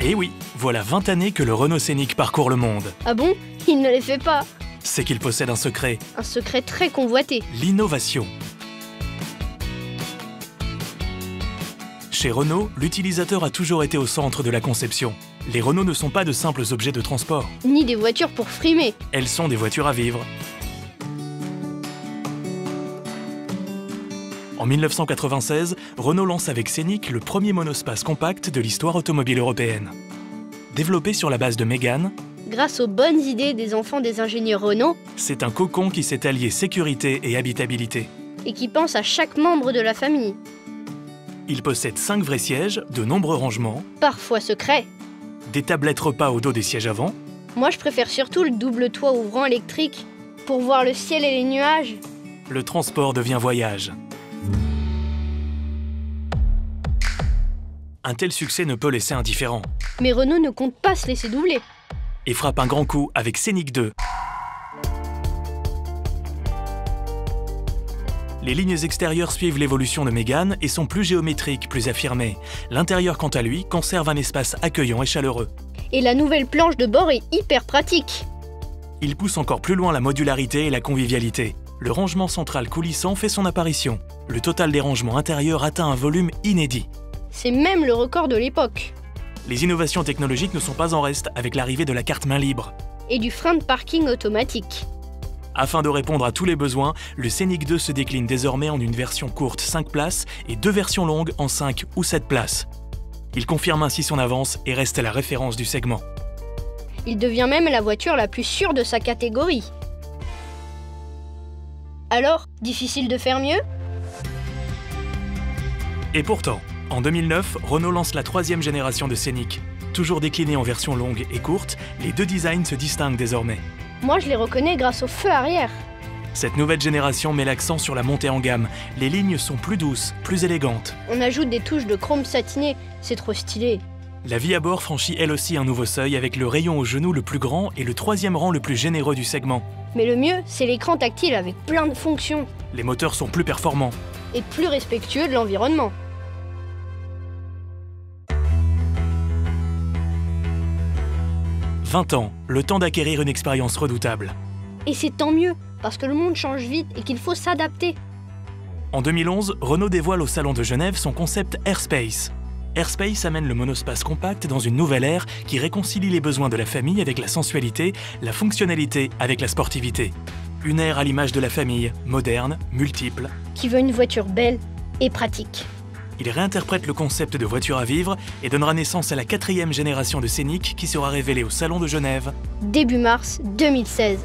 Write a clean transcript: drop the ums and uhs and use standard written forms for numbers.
Et oui, voilà 20 années que le Renault Scénic parcourt le monde. Ah bon? Il ne les fait pas. C'est qu'il possède un secret, Un secret très convoité. l'innovation. Chez Renault, l'utilisateur a toujours été au centre de la conception. Les Renault ne sont pas de simples objets de transport. Ni des voitures pour frimer. Elles sont des voitures à vivre. En 1996, Renault lance avec Scénic le premier monospace compact de l'histoire automobile européenne. Développé sur la base de Mégane, Grâce aux bonnes idées des enfants des ingénieurs Renault c'est un cocon qui s'est allié sécurité et habitabilité. et qui pense à chaque membre de la famille. Il possède 5 vrais sièges, de nombreux rangements, Parfois secret. des tablettes repas au dos des sièges avant, Moi, je préfère surtout le double toit ouvrant électrique pour voir le ciel et les nuages. le transport devient voyage. Un tel succès ne peut laisser indifférent Mais Renault ne compte pas se laisser doubler. et frappe un grand coup avec Scénic 2. Les lignes extérieures suivent l'évolution de Mégane et sont plus géométriques, plus affirmées. L'intérieur, quant à lui, conserve un espace accueillant et chaleureux. Et la nouvelle planche de bord est hyper pratique. Il pousse encore plus loin la modularité et la convivialité. Le rangement central coulissant fait son apparition. Le total des rangements intérieurs atteint un volume inédit. C'est même le record de l'époque. Les innovations technologiques ne sont pas en reste avec l'arrivée de la carte main libre. Et du frein de parking automatique. Afin de répondre à tous les besoins, le Scénic 2 se décline désormais en une version courte 5 places et 2 versions longues en 5 ou 7 places. Il confirme ainsi son avance et reste la référence du segment. Il devient même la voiture la plus sûre de sa catégorie. Alors, difficile de faire mieux? Et pourtant, en 2009, Renault lance la 3e génération de Scénic. Toujours déclinée en version longue et courte, les deux designs se distinguent désormais. Moi, je les reconnais grâce au feu arrière. Cette nouvelle génération met l'accent sur la montée en gamme. Les lignes sont plus douces, plus élégantes. On ajoute des touches de chrome satiné, c'est trop stylé. La vie à bord franchit elle aussi un nouveau seuil avec le rayon au genou le plus grand et le 3e rang le plus généreux du segment. Mais le mieux, c'est l'écran tactile avec plein de fonctions. Les moteurs sont plus performants. Et plus respectueux de l'environnement. « 20 ans, le temps d'acquérir une expérience redoutable. Et c'est tant mieux, parce que le monde change vite et qu'il faut s'adapter. En 2011, Renault dévoile au Salon de Genève son concept Airspace. Airspace amène le monospace compact dans une nouvelle ère qui réconcilie les besoins de la famille avec la sensualité, la fonctionnalité avec la sportivité. Une ère à l'image de la famille, moderne, multiple. Qui veut une voiture belle et pratique. Il réinterprète le concept de voiture à vivre et donnera naissance à la 4e génération de Scénic qui sera révélée au Salon de Genève. Début mars 2016.